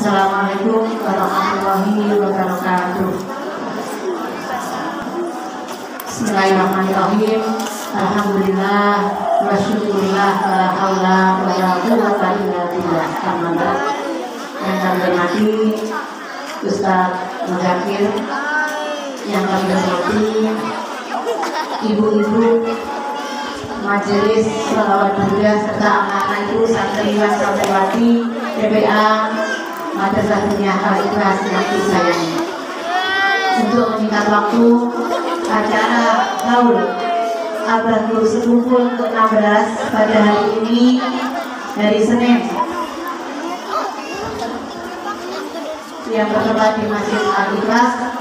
Assalamualaikum warahmatullahi wabarakatuh. Bismillahirrahmanirrahim. Alhamdulillah wa syukurillah wa la haula wa la quwwata illa billah. Yang kami hormati Ustaz Muzakir, yang kami hormati ibu-ibu majelis sholawat Buddha serta anak-anak ibu santriwan santriwati PPA Madrasah Dunia Al-Ikhlas yang disayangi. Untuk menyingkat waktu, acara haul Al-Bahru Sekumpul ke-16 pada hari ini, hari Senin, yang bertempat di Masjid Al-Ikhlas,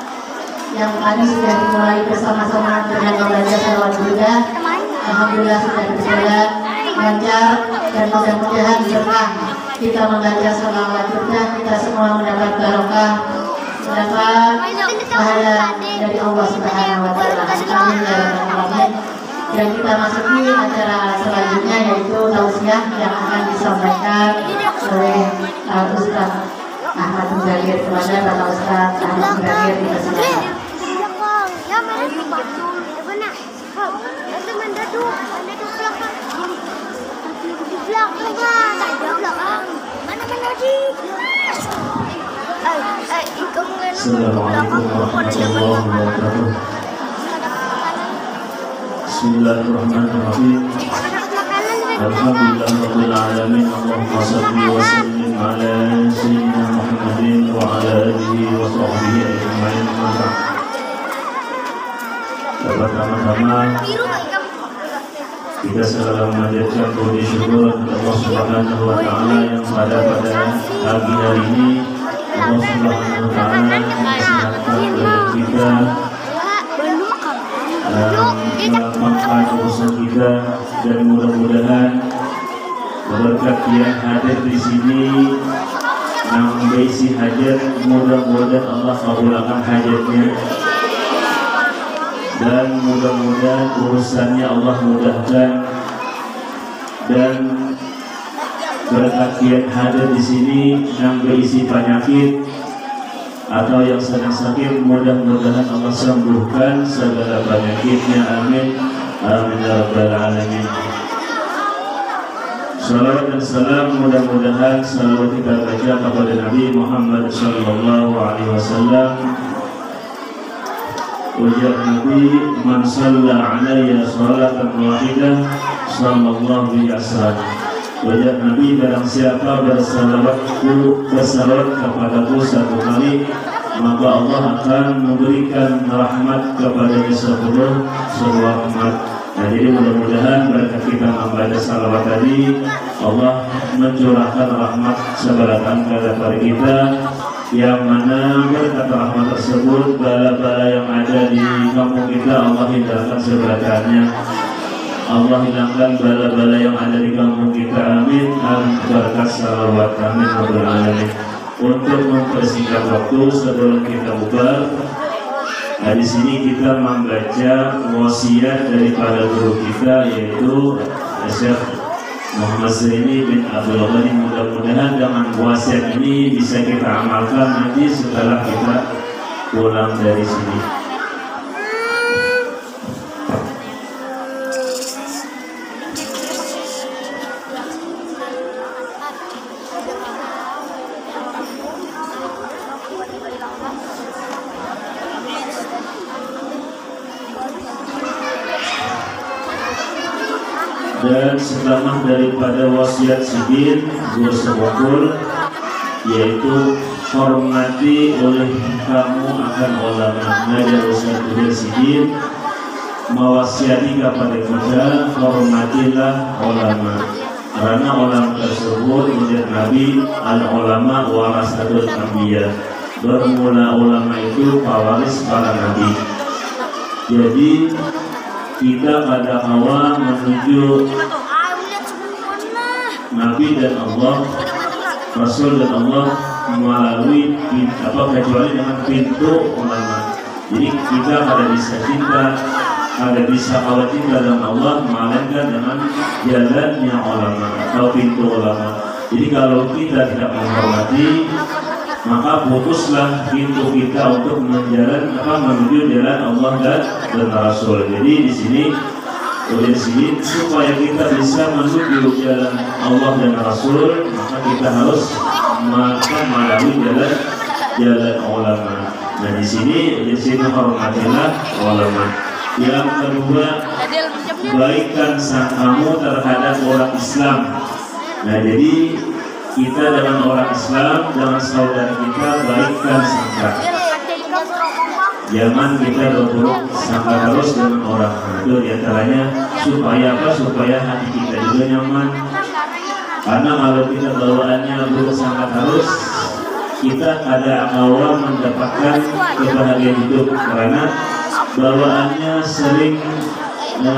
yang tadi sudah dimulai bersama-sama dengan membaca sholawat Buddha. Alhamdulillah sudah berjalan lancar, dan mudah-mudahan setelah kita membaca sholawat Buddha, kita semua mendapat barokah, mendapat pahala dari Allah Subhanahu wa Ta'ala. Amin ya rabbal alamin. Dan kita masuki acara selanjutnya, yaitu tausiah yang akan disampaikan oleh Ustaz Ahmad Muzakir. Kepada Bapak Ustaz Ahmad Muzakir, dipersilakan. Assalamualaikum warahmatullahi wabarakatuh. Bismillahirrahmanirrahim. Alhamdulillahirabbil alamin. Allahumma shalli wa sallim ala sayyidina Muhammadin wa ala alihi wa sahbihi ajma'in. Pertama-tama kita selalu memanjatkan puji syukur kepada Allah Subhanahu wa Ta'ala yang pada pagi hari ini Allah Subhanahu wa Ta'ala mensiapkan kita melapangkan urusan kita, dan mudah-mudahan berkat yang hadir di sini yang berisi hajat, mudah-mudahan Allah kabulkan hajatnya, dan mudah-mudahan urusannya Allah mudahkan, dan berkat yang hadir di sini yang berisi penyakit atau yang sedang sakit, mudah-mudahan Allah sembuhkan segala penyakitnya. Amin. Amin ya rabbal alamin. Salawat dan salam mudah-mudahan selalu kita baca kepada Nabi Muhammad sallallahu alaihi wasallam. Ujar Nabi, man shalla alayya salatan wahidah sallallahu alaihi wasallam. Ujar Nabi, barang siapa bersalawat kepadaku satu kali, maka Allah akan memberikan rahmat kepadanya 10 rahmat. Nah, jadi mudah-mudahan berkat kita membaca salawat tadi, Allah mencurahkan rahmat sebaratan kepada kita, yang mana berkat rahmat tersebut bala-bala yang ada di kampung kita Allah hindarkan seberatannya. Allah hilangkan bala-bala yang ada di kampung kita. Amin. Amin. Berkat salawat. Amin. Amin. Untuk mempersingkat waktu sebelum kita bubar, di sini kita membaca wasiat daripada guru kita, yaitu Syekh Muhammad Zaini bin Abdul Ghani. Mudah-mudahan dengan wasiat ini bisa kita amalkan nanti setelah kita pulang dari sini. Dan setelah daripada wasiat sidin guru sebokul, yaitu hormati oleh kamu akan ulama. Ngajar wasiat guru sidin mewasiati kepada kita, hormatilah ulama, karena ulama tersebut menjadi Nabi, al ulama warasatul anbiya. Bermula ulama itu pewaris para nabi. Jadi kita pada awal menuju Nabi dan Allah, Rasul dan Allah melalui kecuali dengan pintu ulama. Jadi kita ada bisa cinta, ada bisa kawat cinta dengan Allah, melainkan dengan jalannya ulama atau pintu ulama. Jadi kalau kita tidak menghormati maka putuslah pintu kita untuk menuju jalan Allah dan Rasul. Jadi di sini supaya kita bisa menuju jalan Allah dan Rasul, maka kita harus melalui jalan ulama. Nah di sini hormatilah ulama. Yang kedua, baikkan sangkamu terhadap orang Islam. Nah jadi kita dengan orang Islam, dengan saudara kita, baikkan sangka. Jangan kita berburuk sangka terus dengan orang. Itu diantaranya supaya apa? Supaya hati kita juga nyaman. Karena kalau kita bawaannya buruk sangka terus, kita ada awal mendapatkan kebahagiaan hidup karena bawaannya sering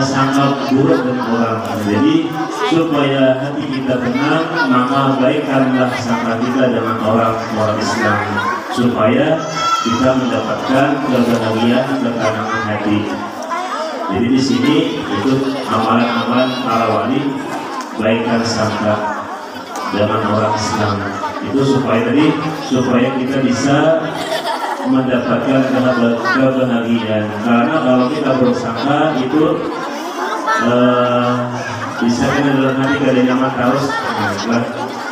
sangat buruk dengan orang. Jadi supaya hati kita tenang, maka baikkanlah sangka kita dengan orang Islam supaya kita mendapatkan kebahagiaan ketenangan hati. Jadi di sini itu amalan-amalan para wali, baikkan sangka dengan orang Islam. Itu supaya kita bisa mendapatkan kebahagiaan. Karena kalau kita bersangka itu bisa kita dalam hati kada nyaman terus,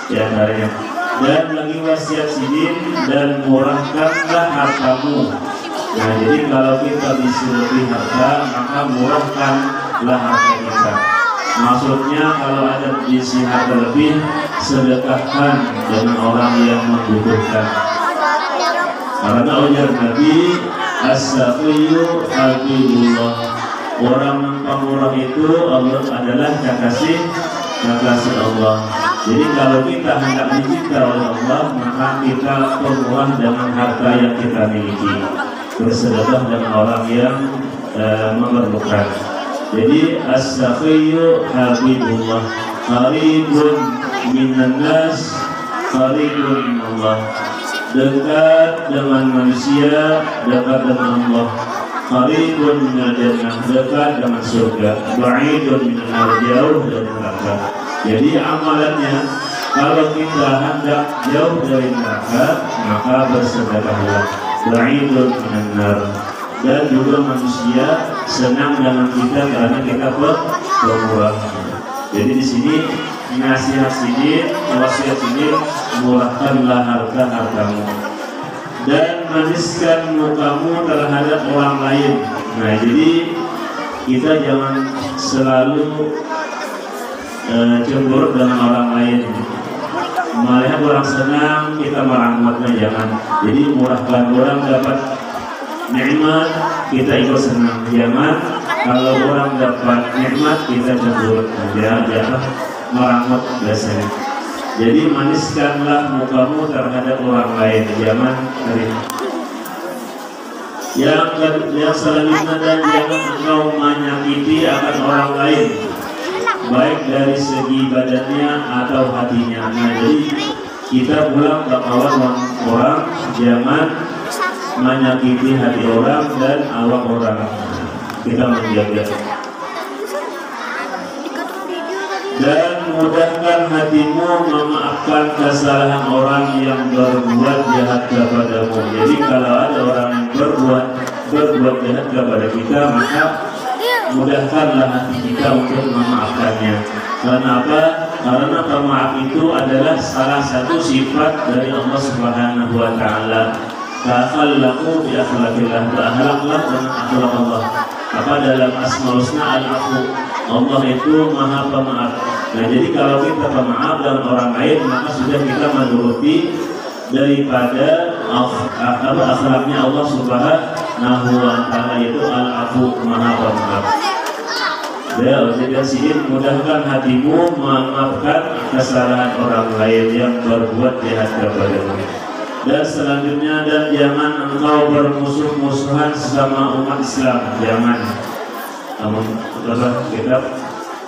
diantaranya. Dan lagi wasiat sidin dan murahkanlah hartamu. Nah jadi kalau kita bisa lebih harta, maka murahkanlah harta kita. Maksudnya kalau ada isi harta lebih, sedekahkan dengan orang yang membutuhkan. Karena ujar Nabi, as-saqiyyu habibullah. Orang yang pemurah itu Allah adalah kekasih Allah. Jadi kalau kita hendak dicinta oleh Allah, maka kita pemurah dengan harta yang kita miliki, bersedekah dengan orang yang memerlukan. Jadi as-saqiyyu habibullah, qaribun minan nas, qaribun minallah. Dekat dengan manusia, dekat dengan Allah. Qaribun minal jannah, dekat dengan surga. Ba'idun minal jauh dari neraka. Jadi amalannya, kalau kita hendak jauh dari neraka, maka bersedekahlah. Ba'idun minan nar. Dan juga manusia senang dengan kita karena kita pemurah. Jadi di sini nasihat sidin, wasiat sidin, murahkanlah hartamu dan maniskan mukamu terhadap orang lain. Nah jadi kita jangan selalu cemburu dengan orang lain. Melihat orang senang kita merangkutnya, jangan. Jadi murahkan orang dapat nikmat, kita ikut senang. Jangan kalau orang dapat nikmat kita cemburu. Jangan merangkut biasanya. Jadi maniskanlah mukamu terhadap orang lain, jangan terima. Yang selanjutnya, dan jangan engkau menyakiti akan orang lain, baik dari segi badannya atau hatinya. Nah, jadi kita pulang ke orang, jangan menyakiti hati orang dan awak orang. Kita menjaga. Dan mudahkan hatimu memaafkan kesalahan orang yang berbuat jahat kepadamu. Jadi kalau ada orang yang berbuat jahat kepada kita, maka mudahkanlah hati kita untuk memaafkannya. Kenapa? Karena pemaaf itu adalah salah satu sifat dari Allah Subhanahu wa taala. Ta'akhallaku bi akhlaqillah, berakhlaklah dengan akhlak Allah. Apa dalam Asmaul Husna al-Afu, Allah itu Maha Pemaaf. Nah, jadi kalau kita pemaaf dengan orang lain, maka sudah kita menuruti daripada akhlaknya Allah Subhanahu wa taala, itu al-Afu, Maha Pemaaf. Ya, jadi sini mudahkan hatimu memaafkan kesalahan orang lain yang berbuat jahat kepadamu. Dan selanjutnya, dan jangan engkau bermusuh-musuhan sesama umat Islam. Jangan. Namun kita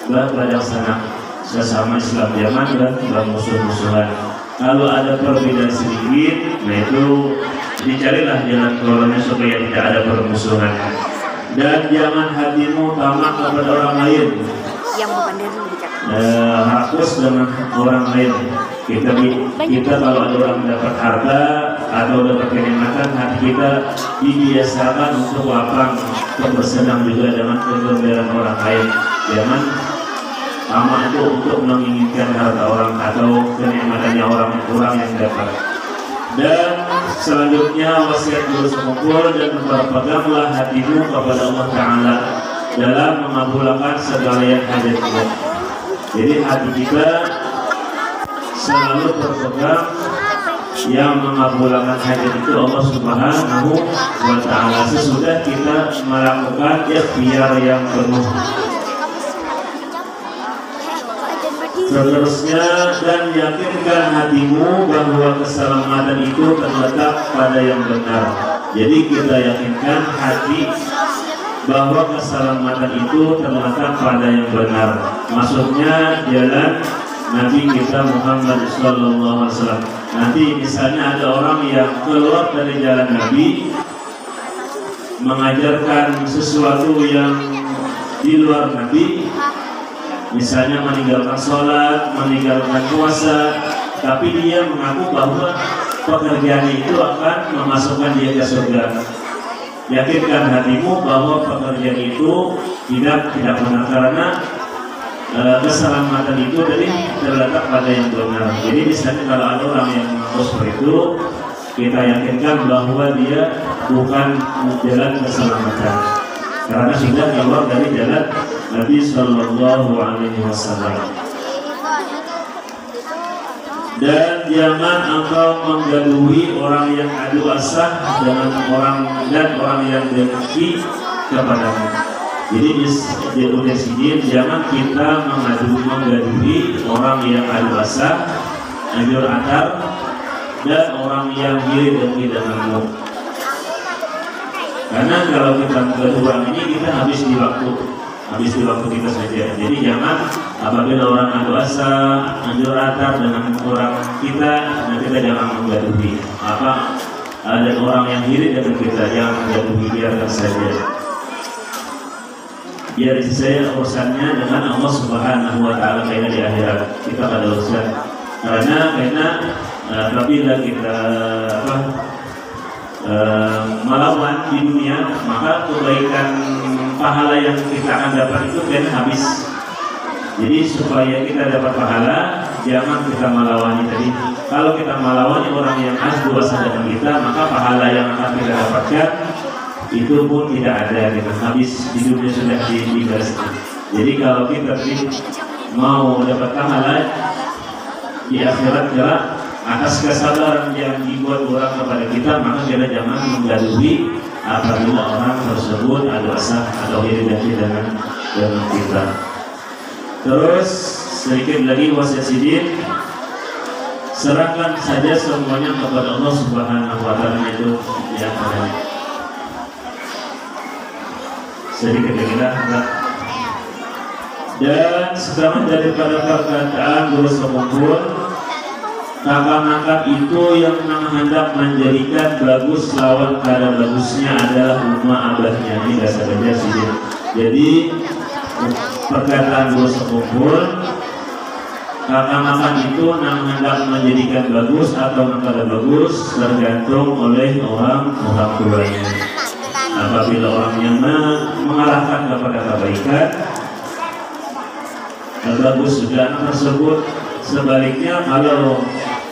berpadaksana sesama Islam, jangan bermusuh-musuhan. Kalau ada perbedaan sedikit, nah itu dicarilah jalan keluarnya supaya tidak ada permusuhan. Dan jangan hatimu tamak kepada orang lain, rakus dengan orang lain. Kita kalau ada orang dapat harta, atau dapat kenikmatan, hati kita dibiasakan untuk lapang, untuk bersenang juga dengan kegembiraan orang lain. Jangan tamak itu untuk menginginkan harta orang atau kenikmatannya orang yang dapat. Dan selanjutnya wasiat guru sekumpul, dan berpeganglah hatimu kepada Allah Ta'ala dalam mengabulkan segala yang hajatmu. Jadi hati kita selalu berpegang yang mengabulkan hajat itu Allah Subhanahu wa Ta'ala sesudah kita melakukan ikhtiar yang penuh. Seterusnya, dan yakinkan hatimu bahwa keselamatan itu terletak pada yang benar. Jadi kita yakinkan hati bahwa keselamatan itu terletak pada yang benar. Maksudnya jalan Nabi kita Muhammad SAW. Nanti misalnya ada orang yang keluar dari jalan Nabi, mengajarkan sesuatu yang di luar Nabi, misalnya meninggalkan sholat, meninggalkan puasa, tapi dia mengaku bahwa pekerjaan itu akan memasukkan dia ke surga. Yakinkan hatimu bahwa pekerjaan itu tidak benar, karena keselamatan itu dari terletak pada yang benar. Jadi misalnya kalau ada orang yang mengaku seperti itu, kita yakinkan bahwa dia bukan jalan keselamatan, karena sudah keluar dari jalan Nabi Sallallahu Alaihi Wasallam. Dan jangan engkau menggaduhi orang yang adu asah dengan orang yang dengki kepadamu. Jadi di udah sini jangan kita menggaduhi orang yang adu asah, anjur atar, dan orang yang iri dengki denganmu. Karena kalau kita menggaduhi orang ini, kita habis di waktu kita saja. Jadi jangan apabila orang adu asah, anjur atar dengan orang kita, dan kita jangan menggaduhi. Ada orang yang iri dengan kita, jangan menggaduhi, biarkan saja. Biar saya urusannya dengan Allah Subhanahu Wa Taala kayaknya di akhirat. Kita ada urusan. Karena apabila kita melawan di dunia, maka kebaikan pahala yang kita akan dapat itu kan habis. Jadi supaya kita dapat pahala, jangan kita melawani tadi. Kalau kita melawani orang yang adu asah dengan kita, maka pahala yang akan kita dapatkan itu pun tidak ada, kita habis di dunia sudah digaris. Jadi kalau kita mau dapat pahala di akhirat jelas atas kesabaran yang dibuat orang kepada kita, maka kita jangan menggaduhi apabila orang tersebut adu asah atau iri dengki dengan kita. Terus sedikit lagi wasiat sidin, serahkan saja semuanya kepada Allah Subhanahu Wa Taala, itu yang paling sedikit lagi lah. Dan sekarang daripada perkataan guru sekumpul, kakak-kakak itu yang hendak menjadikan bagus lawan kada bagusnya adalah umma abahnya. Ini dasar saja sih. Jadi perkataan guru sekumpul, kakak-kakak itu yang hendak menjadikan bagus atau kada bagus tergantung oleh orang tuanya. Apabila orang yang mengarahkan kepada kebaikan, bagus sudah anak tersebut. Sebaliknya kalau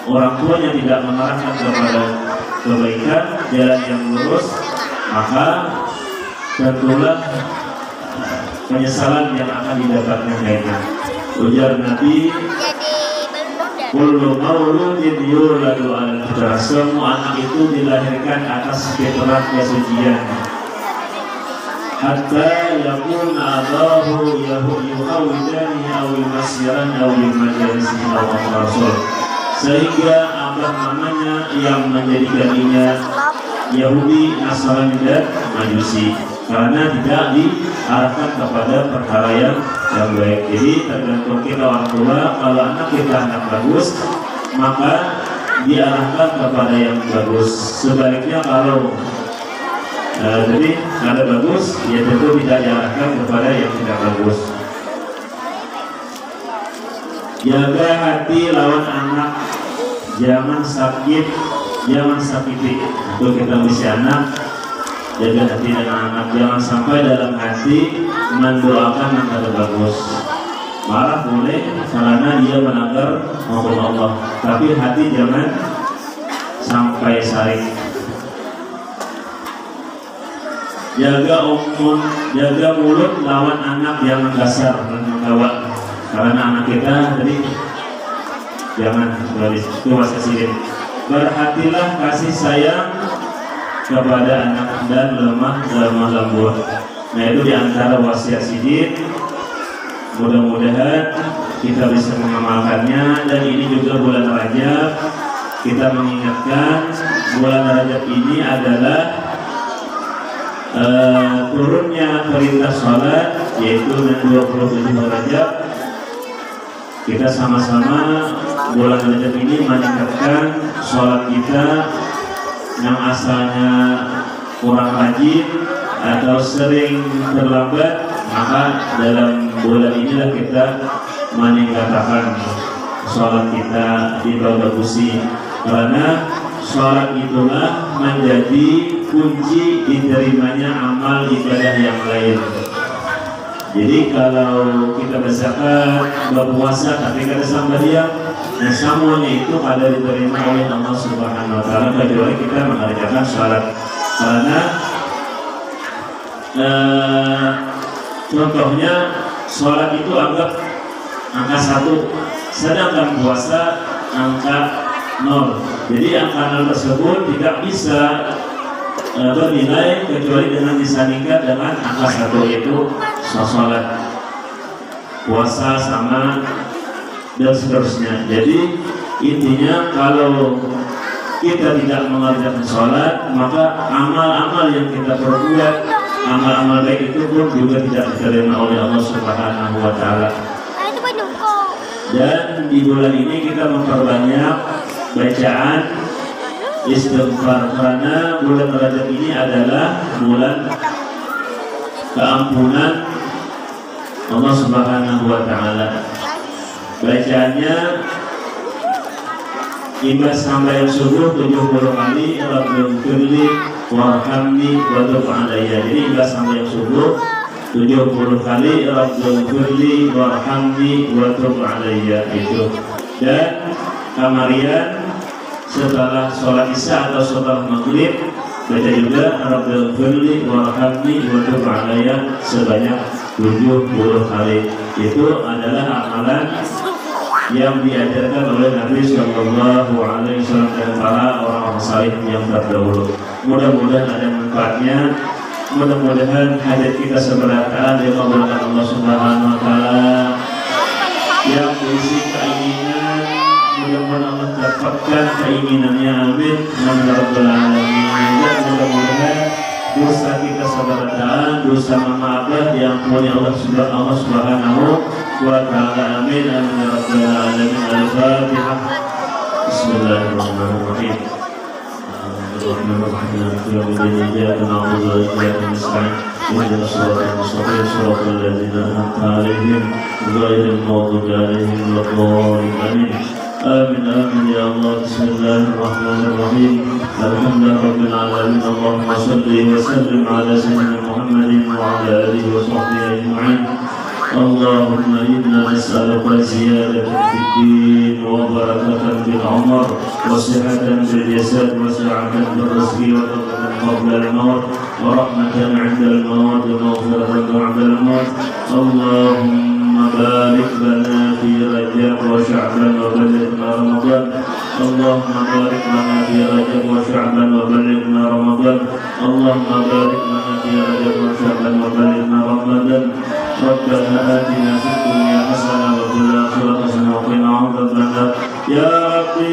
orang tuanya tidak mengarahkan kepada kebaikan, jalan yang lurus, maka tentulah penyesalan yang akan didapatkan lainnya. Ujar Nabi, kullu mauludin yuladu ala fitrah, semua anak itu dilahirkan atas fitrah kesucian. Hatta yakun abahu yuhawidani aw yumasyiran aw yumajarisihi aw rasul, sehingga abah mamanya yang menjadikannya Yahudi, Nasrani dan Majusi, karena tidak diarahkan kepada perkara yang baik. Jadi tergantung kita orang tua. Kalau anak kita anak bagus, maka diarahkan kepada yang bagus. Sebaliknya kalau jadi kada bagus, ya tentu tidak diarahkan kepada yang tidak bagus. Jaga hati lawan anak, jangan sakit jangan sakiti untuk kita misi anak, jaga hati dan anak, jangan sampai dalam hati mendoakan yang tidak bagus. Marah boleh karena dia melanggar hukum Allah, tapi hati jangan sampai sarik. Jaga mulut lawan anak yang kasar dan mengawak, karena anak kita jadi jangan itu masa sirik. Berhatilah kasih sayang kepada anak dan lemah lembut. Nah itu diantara wasiat Sidin. Mudah-mudahan kita bisa mengamalkannya. Dan ini juga bulan Rajab, kita mengingatkan bulan Rajab ini adalah turunnya perintah sholat, yaitu 27 Rajab. Kita sama-sama bulan Rajab ini meningkatkan sholat kita yang asalnya kurang rajin atau sering terlambat, maka dalam bulan inilah kita meningkatkan sholat kita dibagusi, karena sholat itulah menjadi kunci diterimanya amal ibadah yang lain. Jadi kalau kita berzakat, berpuasa, tapi kada sambil diam, nah semuanya itu pada diterima oleh Allah Subhanahu Wa Taala kecuali kita mengerjakan sholat. Karena contohnya sholat itu anggap angka 1, sedangkan puasa angka 0. Jadi angka 0 tersebut tidak bisa bernilai kecuali dengan disandingkan dengan angka 1, yaitu sholat, puasa sama dan seterusnya. Jadi intinya kalau kita tidak mengerjakan sholat, maka amal-amal yang kita perbuat, amal-amal baik itu pun juga tidak diterima oleh Allah Subhanahu Wa Taala. Dan di bulan ini kita memperbanyak bacaan istighfar, karena bulan Rajab ini adalah bulan keampunan Allah Subhanahu Wa Taala. Bacaannya imbas sampai subuh 70 kali, Rabbighfirli warhamni wa tub alayya. Jadi imbas sampai subuh 70 kali, Rabbighfirli warhamni wa tub alayya itu. Dan kamarian setelah sholat isya atau sholat maghrib baca juga Rabbighfirli warhamni wa tub alayya sebanyak 70 kali. Itu adalah amalan yang diajarkan oleh Nabi Sallallahu Alaihi Wasallam dan para orang-orang saleh yang terdahulu. Mudah-mudahan ada manfaatnya. Mudah-mudahan hajat kita seberatan dikabulkan Allah Subhanahu Wa Taala. Yang berisi keinginan, mudah-mudahan Allah dapatkan keinginannya. Amin. Amin ya rabbal alamin. Dan mudah-mudahan dosa kita seberatan, dosa mama abah diampuni Allah Subhanahu Wa Taala. Amin. Amin ya rabbal alamin. Al-Fatihah. Bismillahirrahmanirrahim. Bismillahirrahmanirrahim. Iyyaka na'budu wa iyyaka nasta'in. Ihdinas siratal mustaqim, siratal ladzina an'amta 'alaihim ghairil maghdubi 'alaihim waladdallin. Amin. Amin amin ya Allah. Bismillahirrahmanirrahim. Alhamdulillahirabbil alamin. Allahumma shalli wa sallim ala sayyidina Muhammadin wa ala alihi wa sahbihi ajma'in. اللهم إنا نسألك زيادة في الدين وبركة في العمر وصحة في الجسد وسعة في الرزق وتوبة قبل الموت ورحمة عند الموت ومغفرة بعد الموت. اللهم بارك لنا في رجب وشعبان وبلغنا رمضان. اللهم بارك لنا في رجب وشعبان وبلغنا رمضان. اللهم بارك لنا في رجب وشعبان وبلغنا رمضان. ربنا آتنا في الدنيا حسنة وفي الآخرة حسنة وقنا عذاب النار. يا ربي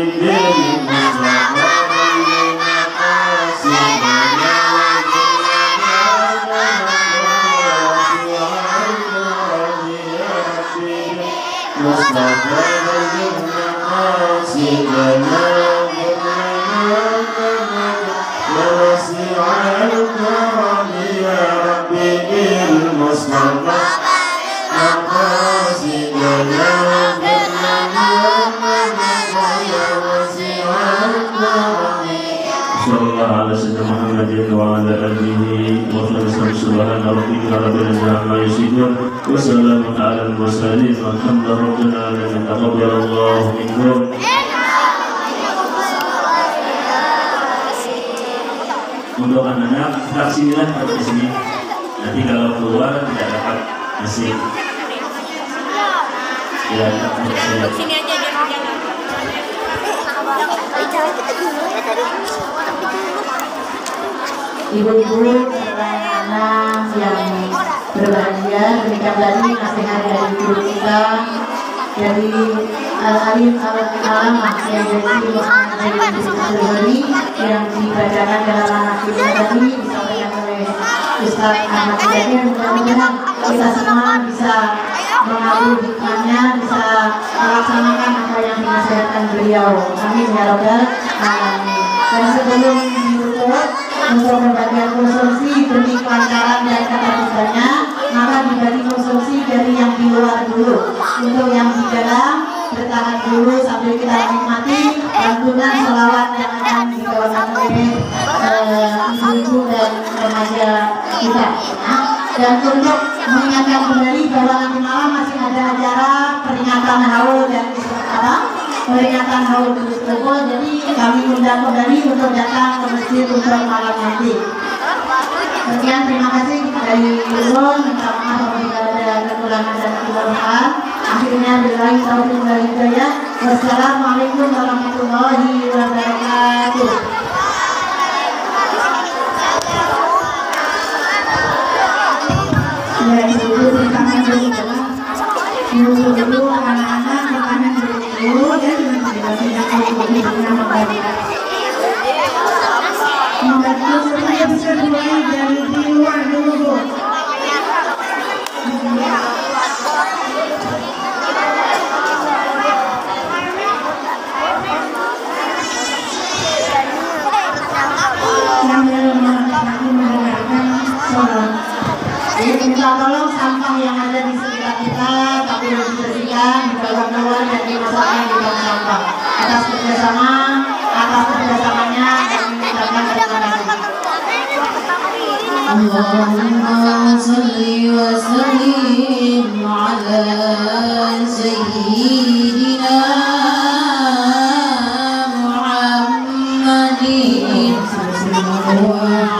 Sallallahu alaihi wasallam Muhammadin wa ala alihi wa sallam. Subhana rabbika rabbil izzati amma yasifun wa salamun alal mursalin walhamdulillahi rabbil alamin. Taqabbalallahu minkum. Untuk anak-anak sinilah di sini. Nanti kalau keluar tidak dapat masih ya Duduk sini aja dia berjalan. Ibu-ibu serta anak yang berbahagia, demikian tadi nasihat dari guru kita dari Al-Alim Al-Alamah yang dari yang dibacakan dalam anak kita tadi disampaikan oleh Ustaz Ahmad Hidayat. Mudah-mudahan kita semua bisa mengambil hikmahnya, bisa melaksanakan apa yang dinasihatkan beliau. Amin ya rabbal alamin. Dan sebelum ditutup untuk pembagian konsumsi demi kelancaran dan ketertibannya, maka dibagi konsumsi dari yang di luar dulu. Untuk yang di dalam bertahan dulu sambil kita nikmati lantunan selawat yang akan dibawakan oleh ibu-ibu dan remaja kita. Dan untuk mengingatkan kembali bahwa nanti malam masih ada acara peringatan haul dan peringatan haul di Istopo. Jadi kami undang kembali untuk datang ke masjid untuk malam nanti. Sekian, terima kasih dari Ulun. Minta maaf apabila ada kekurangan dan kelemahan. Akhirnya billahi taufiq wal hidayah. Wassalamualaikum warahmatullahi wabarakatuh. Ya, ibu-ibu bertangan dulu, ibu-ibu anak-anak bertangan dulu, ya, dengan tidak ibu-ibu yang membagikan. Membantu supaya bisa dimulai dari di luar dulu, Bu. Sambil mendengarkan sholat. Minta tolong sampah yang ada di sekitar kita tapi dibersihkan, dibawa keluar dan dimasukkan di dalam sampah. Atas kerjasamanya kami mengucapkan terima kasih. Allahumma salli wa sallim ala sayyidina Muhammadin wa